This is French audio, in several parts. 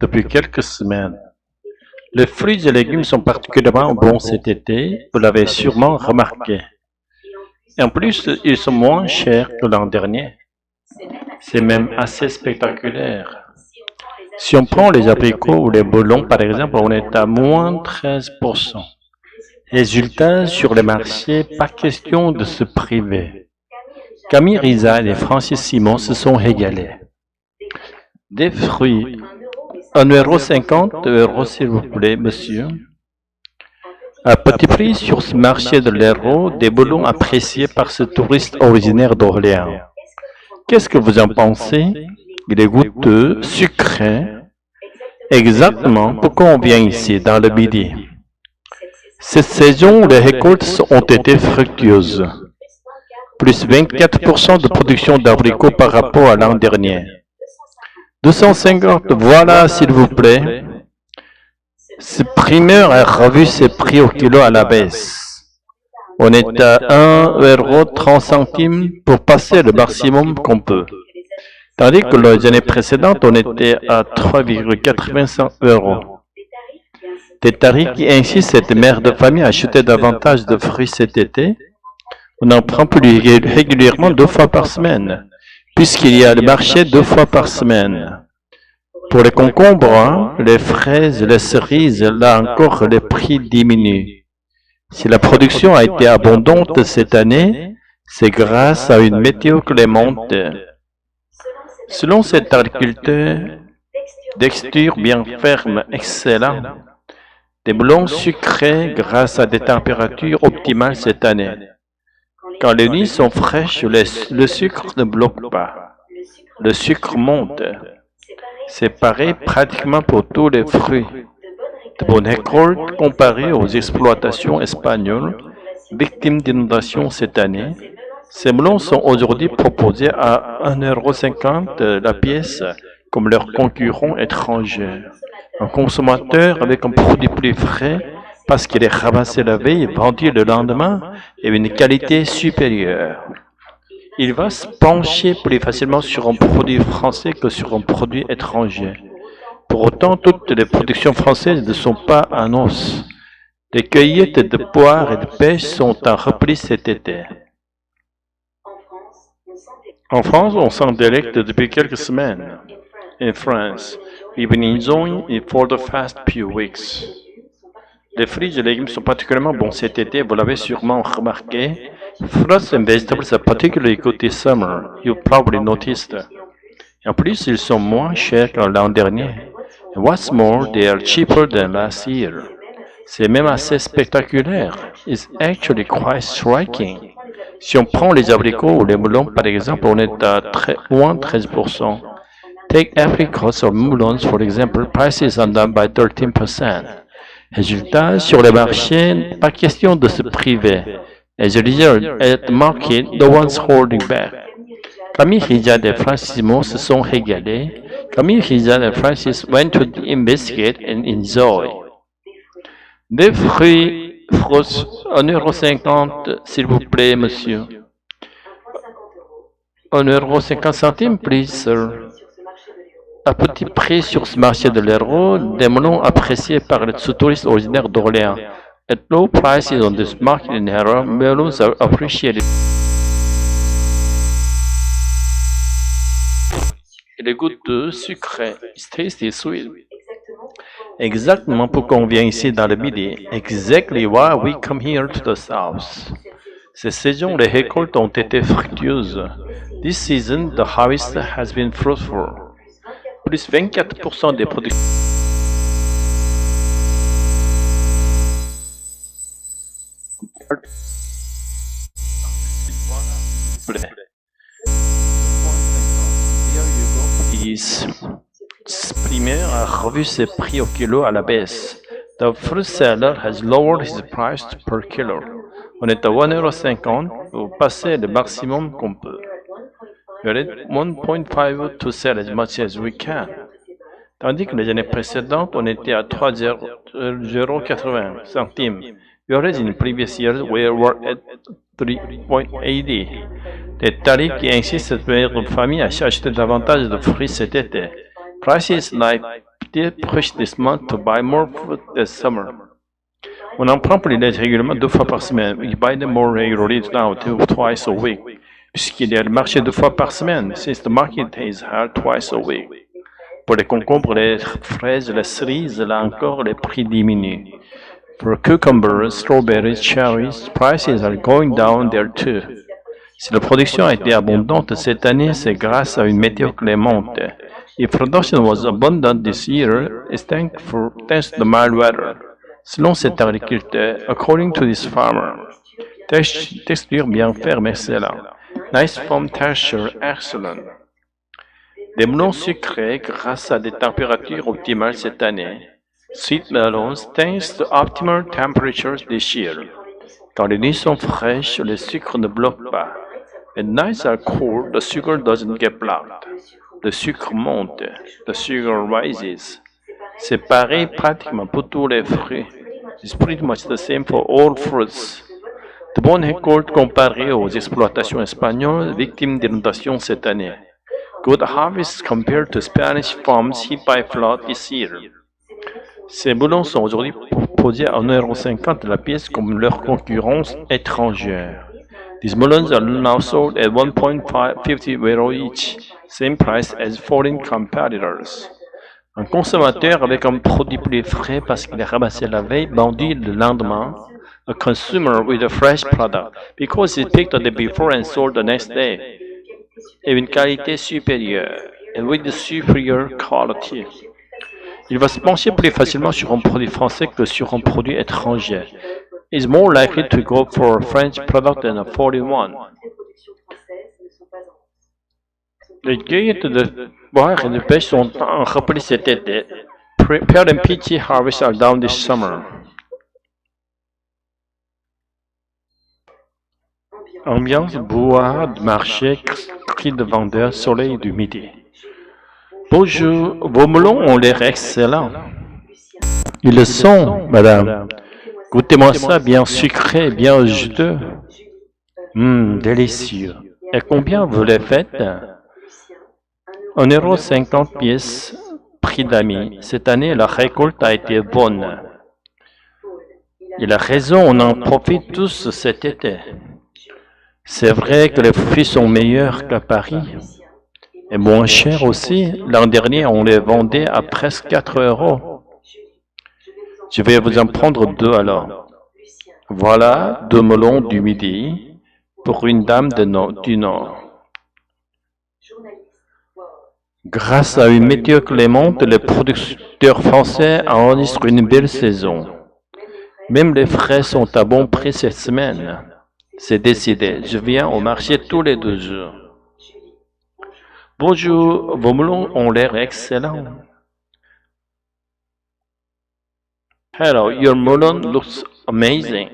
depuis quelques semaines. Les fruits et légumes sont particulièrement bons cet été, vous l'avez sûrement remarqué. Et en plus, ils sont moins chers que l'an dernier. C'est même assez spectaculaire. Si on prend les abricots ou les melons, par exemple, on est à moins 13%. Résultat, sur les marchés, pas question de se priver. Camille Rizal et Francis Simon se sont régalés. Des fruits, 1,50 €, s'il vous plaît, monsieur. À petit prix sur ce marché de l'Hérault, des melons appréciés par ce touriste originaire d'Orléans. Qu'est-ce que vous en pensez? Il est goûteux, sucré. Exactement pourquoi on vient ici, dans le Midi. Cette saison, les récoltes ont été fructueuses. Plus 24% de production d'abricots par rapport à l'an dernier. 250, voilà s'il vous plaît. Ce primeur a revu ses prix au kilo à la baisse. On est à 1,30 € pour passer le maximum qu'on peut. Tandis que les années précédentes, on était à 3,85 €. Des tarifs qui incitent cette mère de famille à acheter davantage de fruits cet été. On en prend plus régulièrement 2 fois par semaine, puisqu'il y a le marché 2 fois par semaine. Pour les concombres, les fraises, les cerises, là encore, les prix diminuent. Si la production a été abondante cette année, c'est grâce à une météo clémente. Selon cet agriculteur, texture bien ferme, excellent. Des melons sucrés grâce à des températures optimales cette année. Quand les nuits sont fraîches, le sucre ne bloque pas. Le sucre monte. C'est pareil pratiquement pour tous les fruits. De bonnes récoltes comparées aux exploitations espagnoles, victimes d'inondations cette année. Ces melons sont aujourd'hui proposés à 1,50 € la pièce, comme leurs concurrents étrangers. Un consommateur avec un produit plus frais, parce qu'il est ramassé la veille et vendu le lendemain, et une qualité supérieure. Il va se pencher plus facilement sur un produit français que sur un produit étranger. Pour autant, toutes les productions françaises ne sont pas en hausse. Les cueillettes de poires et de pêche sont en repli cet été. En France, on s'en délecte depuis quelques semaines. In France, we've been enjoying it for the past few weeks. Les fruits et légumes sont particulièrement bons cet été, vous l'avez sûrement remarqué. Fruits and vegetables are particularly good this summer, you probably noticed. Et en plus, ils sont moins chers que l'an dernier. And what's more, they are cheaper than last year. C'est même assez spectaculaire. It's actually quite striking. Si on prend les abricots ou les melons, par exemple, on est à moins 13%. Take apricots or melons, for example, prices are down by 13%. Résultat, sur le marché, pas question de se priver. As a result, at the market, no one's holding back. Camille Rizal et Francis Simon se sont régalés. Camille Rizal et Francis went to investigate and enjoy. Des fruits, 1,50 € s'il vous plaît, monsieur. 1,50 €, please, sir. À petit prix sur ce marché de l'Hérault, des melons appréciés par les touristes originaires d'Orléans. At low prices on this market in Hérault, melons are appreciated. Il est goûteux, sucré. It's tasty, sweet. Exactement pourquoi on vient ici dans le Midi. Exactly why we come here to the south. Cette saison, les récoltes ont été fructueuses. This season, the harvest has been fruitful. Plus 24% des productions. Primaire a revu ses prix au kilo à la baisse. The fruit seller has lowered his price per kilo. On est à 1,50 € pour passer le maximum qu'on peut. We are at 1.5 to sell as much as we can. Tandis que les années précédentes, on était à 3,80 €. Whereas in previous years, we were at 3.80. Les tarifs qui incitent cette mère de famille à acheter davantage de fruits cet été. Prices like activité push this month to buy more fruit this summer. On en prend pour les lettres régulièrement 2 fois par semaine. We buy them more regularly now, twice a week. Puisqu'il y a le marché 2 fois par semaine, since the market is held twice a week. Pour les concombres, les fraises, les cerises, là encore, les prix diminuent. For cucumbers, strawberries, cherries, prices are going down there too. Si la production a été abondante cette année, c'est grâce à une météo clémente. If production was abundant this year, it's thanks to the mild weather. Selon cet agriculteur, according to this farmer, texture bien ferme, excellent. Nice foam texture, excellent. Des melons sucrés grâce à des températures optimales cette année. Sweet melons thanks to optimal temperatures this year. Quand les nuits sont fraîches, le sucre ne bloque pas. When nights are cool, the sugar doesn't get blocked. Le sucre monte. The sugar rises. C'est pareil pratiquement pour tous les fruits. It's pretty much the same for all fruits. De bonnes récoltes comparées aux exploitations espagnoles victimes d'inondations cette année. Good harvests compared to Spanish farms hit by flood this year. Ces melons sont aujourd'hui proposés à 1,50 € la pièce comme leurs concurrence étrangère. These melons are now sold at 1.50 € each, same price as foreign competitors. Un consommateur avec un produit plus frais parce qu'il est ramassé la veille bandit le lendemain. A consumer with a fresh product because he picked the day before and sold the next day. Et une qualité supérieure, and with the superior quality. Il va se pencher plus facilement sur un produit français que sur un produit étranger. Is more likely to go for a French product than a foreign one. Les cueillettes de bois et de pêche sont en repris cet été. Pear and peachy harvests are down this summer. Ambiance bois de marché, cri de vendeurs, soleil du midi. Bonjour, vos melons ont l'air excellents. Ils le sont, madame. Goûtez-moi ça, bien sucré, bien juteux. Délicieux. Et combien vous les faites? 1,50 € pièce, prix d'amis. Cette année, la récolte a été bonne. Il a raison, on en profite tous cet été. C'est vrai que les fruits sont meilleurs qu'à Paris. Et moins chers aussi. L'an dernier, on les vendait à presque 4 €. Je vais vous en prendre 2 alors. Voilà 2 melons du midi pour une dame du Nord. Grâce à une météo clémente, les producteurs français enregistrent une belle saison. Même les frais sont à bon prix cette semaine. C'est décidé, je viens au marché tous les 2 jours. Bonjour, vos melons ont l'air excellents. Hello, your melon looks amazing.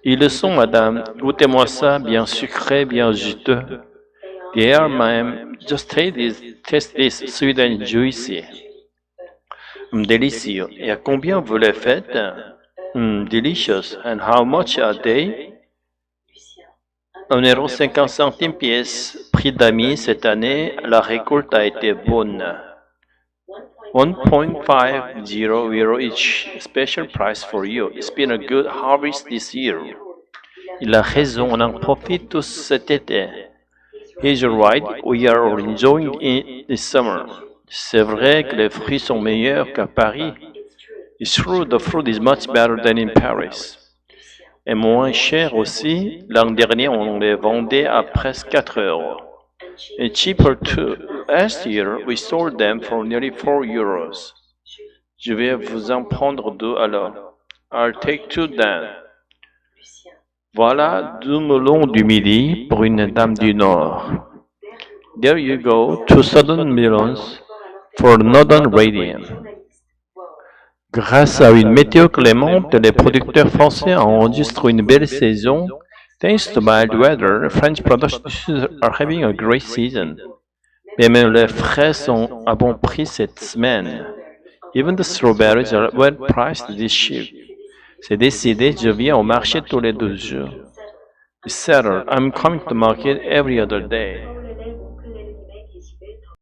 Ils le sont, madame. Goûtez-moi ça, bien sucré, bien juteux. There, ma'am. Just taste this, sweet and juicy. Délicieux. Et à combien vous les faites? Delicious. And how much are they? 1,50 € pièce. Prix d'amis cette année, la récolte a été bonne. 1.50 € each. Special price for you. It's been a good harvest this year. Il a raison, on en profite tous cet été. He's right, we are enjoying it this summer. C'est vrai que les fruits sont meilleurs qu'à Paris. It's true, the fruit is much better than in Paris. Et moins cher aussi, l'an dernier on les vendait à presque 4 €. And cheaper too. Last year, we sold them for nearly 4 €. Je vais vous en prendre 2 alors. I'll take 2 then. Voilà 2 melons du midi pour une dame du Nord. There you go, 2 southern melons for northern radiant. Grâce à une météo clémente, les producteurs français enregistrent une belle saison. Thanks to mild weather, French producers are having a great season. Mais même les fraises sont à bon prix cette semaine. Even the strawberries are well priced this year. C'est décidé, je viens au marché tous les 2 jours. It's settled, I'm coming to market every other day.